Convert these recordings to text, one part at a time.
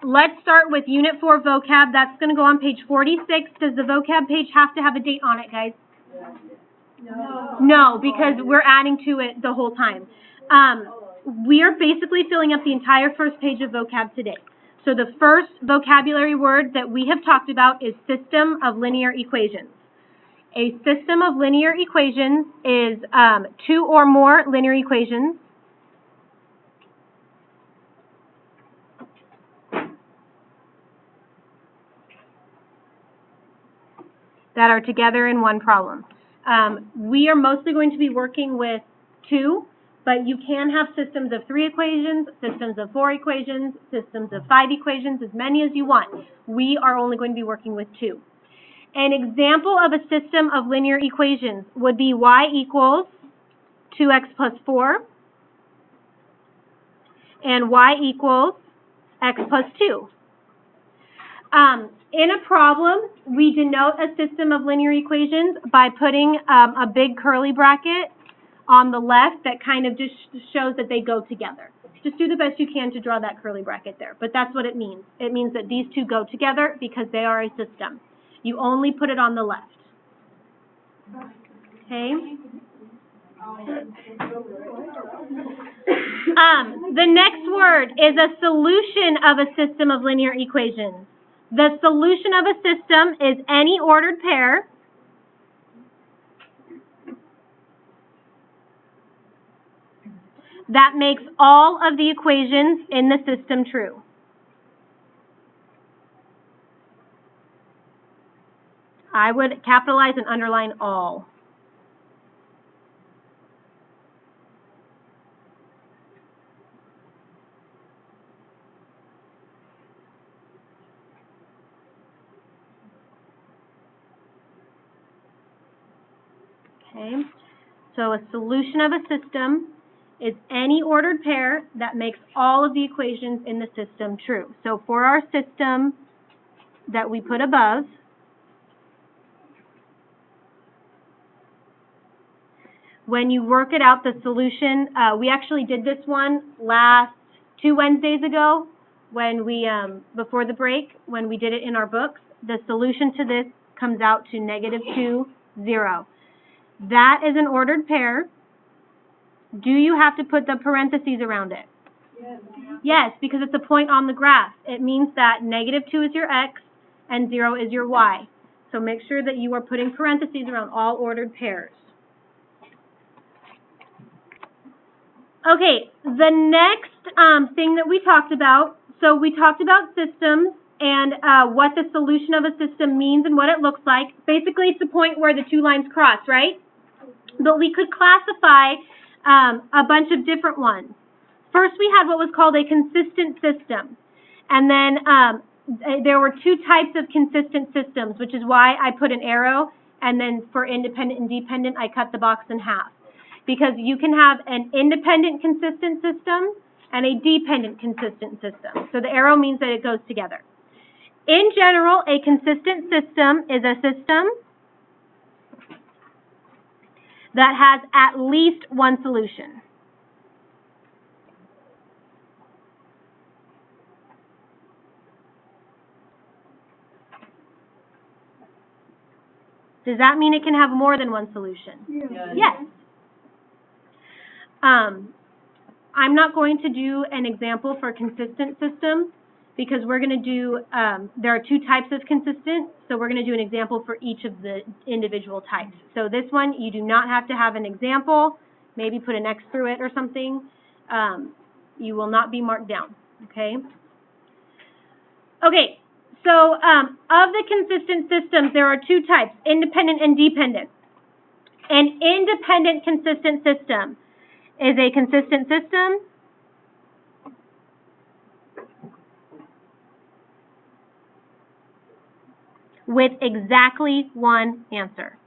let's start with Unit 4 vocab. That's going to go on page 46. Does the vocab page have to have a date on it, guys? No, because we're adding to it the whole time. We are basically filling up the entire first page of vocab today. So the first vocabulary word that we have talked about is system of linear equations. A system of linear equations is two or more linear equations that are together in one problem. We are mostly going to be working with 2, but you can have systems of 3 equations, systems of 4 equations, systems of 5 equations, as many as you want. We are only going to be working with 2. An example of a system of linear equations would be y equals 2x plus 4 and y equals x plus 2. In a problem, we denote a system of linear equations by putting a big curly bracket on the left that kind of just shows that they go together. Just do the best you can to draw that curly bracket there, but that's what it means. It means that these two go together because they are a system. You only put it on the left. Okay? The next word is a solution of a system of linear equations. The solution of a system is any ordered pair that makes all of the equations in the system true. I would capitalize and underline all. Okay, so a solution of a system is any ordered pair that makes all of the equations in the system true. So for our system that we put above, when you work it out, the solution, we actually did this one last 2 Wednesdays ago when we, before the break, when we did it in our books. The solution to this comes out to -2, 0. That is an ordered pair. Do you have to put the parentheses around it? Yes. Yes, because it's a point on the graph. It means that -2 is your x and 0 is your y. So make sure that you are putting parentheses around all ordered pairs. Okay, the next thing that we talked about, so we talked about systems and what the solution of a system means and what it looks like. Basically, it's the point where the 2 lines cross, right? But we could classify a bunch of different ones. First, we had what was called a consistent system. And then there were 2 types of consistent systems, which is why I put an arrow, and then for independent and dependent, I cut the box in half. Because you can have an independent consistent system and a dependent consistent system. So the arrow means that it goes together. In general, a consistent system is a system that has at least one solution. Does that mean it can have more than one solution? Yes. I'm not going to do an example for a consistent system because we're going to do, there are 2 types of consistent, so we're going to do an example for each of the individual types. So this one, you do not have to have an example, maybe put an X through it or something. You will not be marked down, okay? Okay, so of the consistent systems, there are 2 types, independent and dependent. An independent consistent system is a consistent system with exactly one answer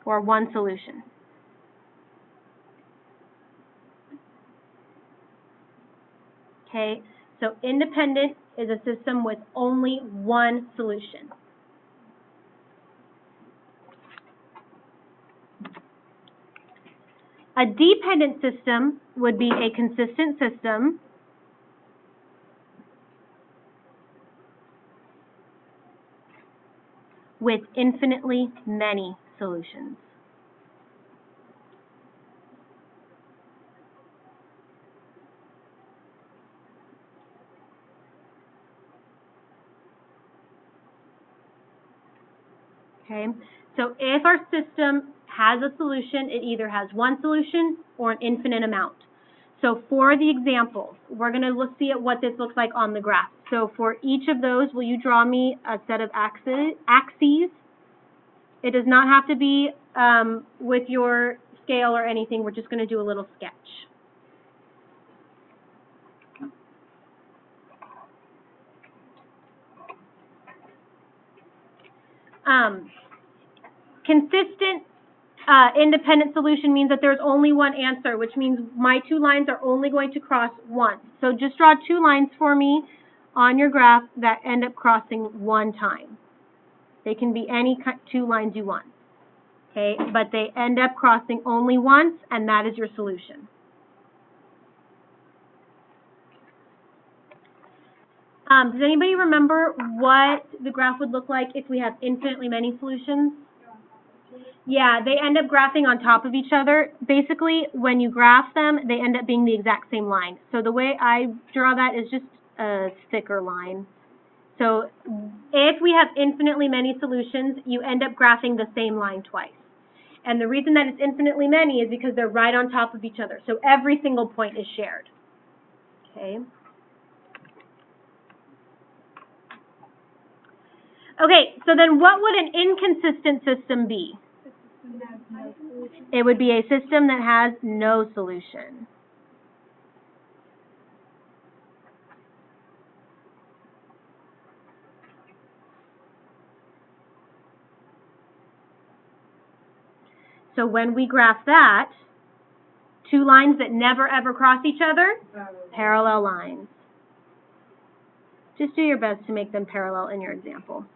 or one solution. Okay, so independent is a system with only one solution. A dependent system would be a consistent system with infinitely many solutions. Okay, so if our system has a solution, it either has one solution or an infinite amount. So for the examples, we're going to see at what this looks like on the graph. So for each of those, will you draw me a set of axes? It does not have to be with your scale or anything. We're just going to do a little sketch. Consistent independent solution means that there's only one answer, which means my two lines are only going to cross once. So just draw two lines for me on your graph that end up crossing one time. They can be any two lines you want, okay? But they end up crossing only once, and that is your solution. Does anybody remember what the graph would look like if we have infinitely many solutions? Yeah, they end up graphing on top of each other. Basically, when you graph them, they end up being the exact same line. So the way I draw that is just a thicker line. So if we have infinitely many solutions, you end up graphing the same line twice. And the reason that it's infinitely many is because they're right on top of each other. So every single point is shared. Okay. Okay, so then what would an inconsistent system be? It would be a system that has no solution. So when we graph that, two lines that never ever cross each other, parallel lines. Just do your best to make them parallel in your example.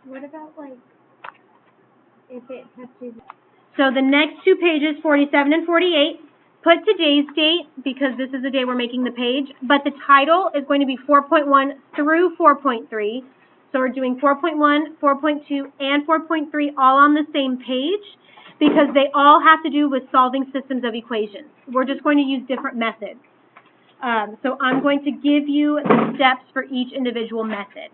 What about, like, if it touches? So the next two pages, 47 and 48, put today's date because this is the day we're making the page, but the title is going to be 4.1 through 4.3. So we're doing 4.1, 4.2, and 4.3 all on the same page because they all have to do with solving systems of equations. We're just going to use different methods. So I'm going to give you the steps for each individual method.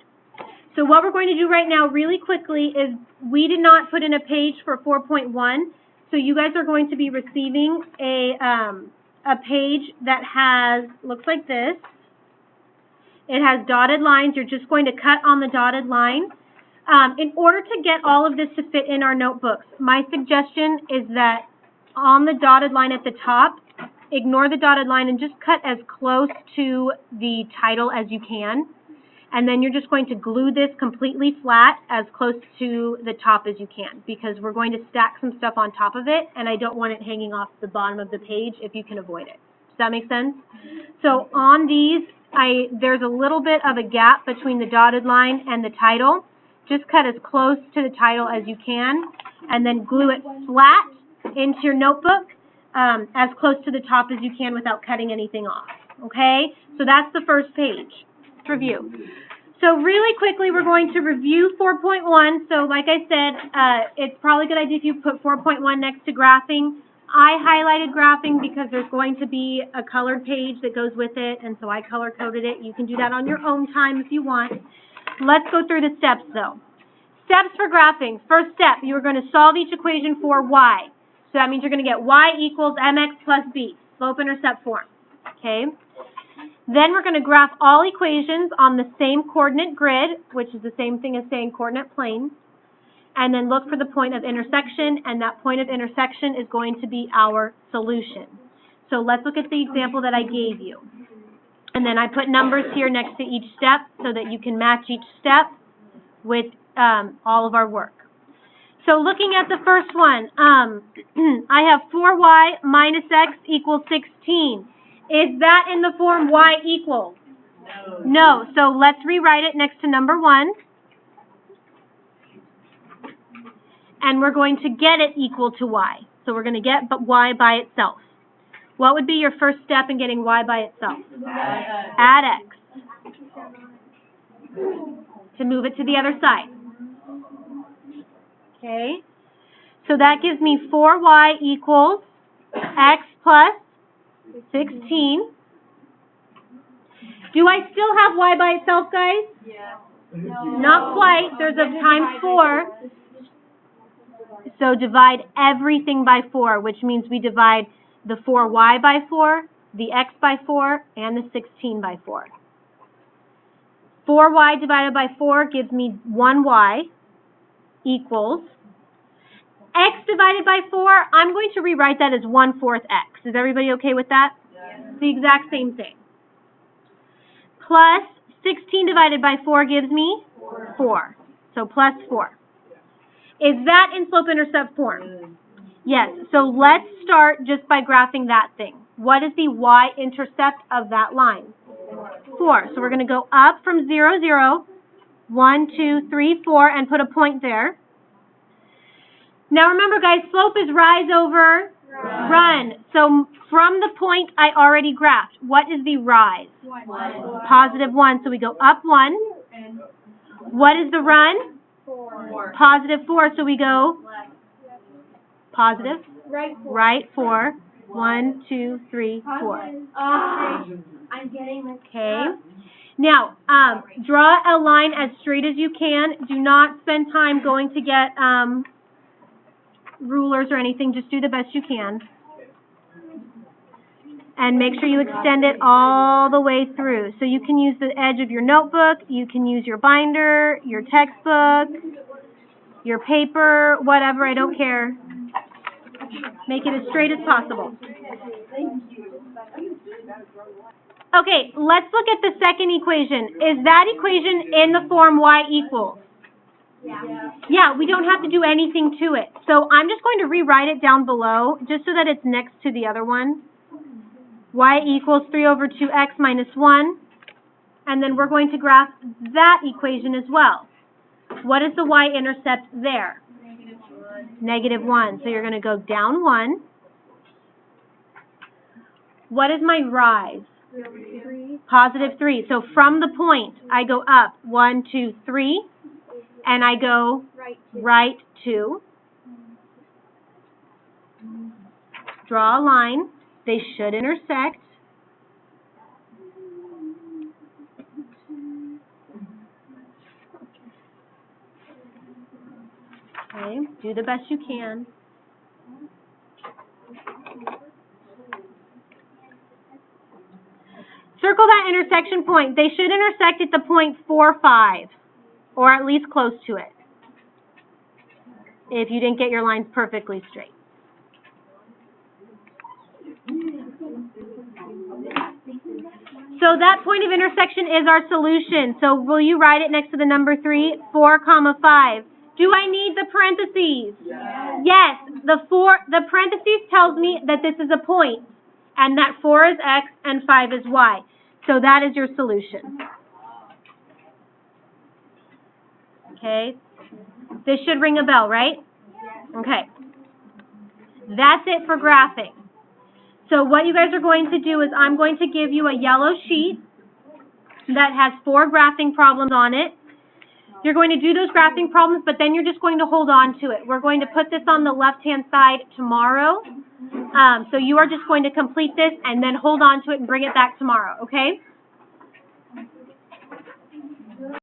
So what we're going to do right now really quickly is we did not put in a page for 4.1, so you guys are going to be receiving a page that has, looks like this. It has dotted lines. You're just going to cut on the dotted line. In order to get all of this to fit in our notebooks, my suggestion is that on the dotted line at the top, ignore the dotted line and just cut as close to the title as you can. And then you're just going to glue this completely flat as close to the top as you can because we're going to stack some stuff on top of it and I don't want it hanging off the bottom of the page if you can avoid it. Does that make sense? So on these, there's a little bit of a gap between the dotted line and the title. Just cut as close to the title as you can and then glue it flat into your notebook as close to the top as you can without cutting anything off. Okay? So that's the first page. Let's review. So really quickly, we're going to review 4.1. So like I said, it's probably a good idea if you put 4.1 next to graphing. I highlighted graphing because there's going to be a colored page that goes with it, and so I color-coded it. You can do that on your own time if you want. Let's go through the steps, though. Steps for graphing. First step, you're going to solve each equation for y. So that means you're going to get y equals mx plus b, slope-intercept form. Okay? Then we're going to graph all equations on the same coordinate grid, which is the same thing as saying coordinate plane, and then look for the point of intersection, and that point of intersection is going to be our solution. So let's look at the example that I gave you. And then I put numbers here next to each step so that you can match each step with all of our work. So looking at the first one, I have 4y minus x equals 16. Is that in the form y equals? No. So let's rewrite it next to number 1. and we're going to get it equal to y. So we're going to get y by itself. What would be your first step in getting y by itself? Add x. To move it to the other side. Okay? So that gives me 4y equals x plus 16. Do I still have y by itself, guys? Yeah. Not quite. There's a times 4. So divide everything by 4, which means we divide the 4y by 4, the x by 4, and the 16 by 4. 4y divided by 4 gives me 1y equals x divided by 4. I'm going to rewrite that as 1/4 x. Is everybody okay with that? Yeah. It's the exact same thing. Plus 16 divided by 4 gives me 4. So plus 4. Is that in slope-intercept form? Yes. So let's start just by graphing that thing. What is the y-intercept of that line? 4. So we're going to go up from 0, 0, 1, 2, 3, 4, and put a point there. Now remember, guys, slope is rise over run. So from the point I already graphed, what is the rise? 1. Positive 1. So we go up 1. What is the run? 4. Positive 4. So we go positive. Right 4. Right 4. 1, 2, 3, 4. I'm getting this. Okay. Now, draw a line as straight as you can. Do not spend time going to get rulers or anything. Just do the best you can. And make sure you extend it all the way through. So you can use the edge of your notebook, you can use your binder, your textbook, your paper, whatever, I don't care. Make it as straight as possible. Okay, let's look at the second equation. Is that equation in the form y equals? Yeah, we don't have to do anything to it. So I'm just going to rewrite it down below, just so that it's next to the other one. Y equals 3 over 2x minus 1. And then we're going to graph that equation as well. What is the y-intercept there? Negative 1. So you're going to go down 1. What is my rise? 3. Positive 3. So from the point, I go up 1, 2, 3. And I go right 2. Draw a line. They should intersect. Okay, do the best you can. Circle that intersection point. They should intersect at the point 4, 5, or at least close to it, if you didn't get your lines perfectly straight. So that point of intersection is our solution. So will you write it next to the number 3? 4, 5. Do I need the parentheses? Yes. The parentheses tells me that this is a point, and that 4 is x and 5 is y. So that is your solution. Okay. This should ring a bell, right? Okay. That's it for graphing. So what you guys are going to do is I'm going to give you a yellow sheet that has 4 graphing problems on it. You're going to do those graphing problems, but then you're just going to hold on to it. We're going to put this on the left-hand side tomorrow. So you are just going to complete this and then hold on to it and bring it back tomorrow, okay?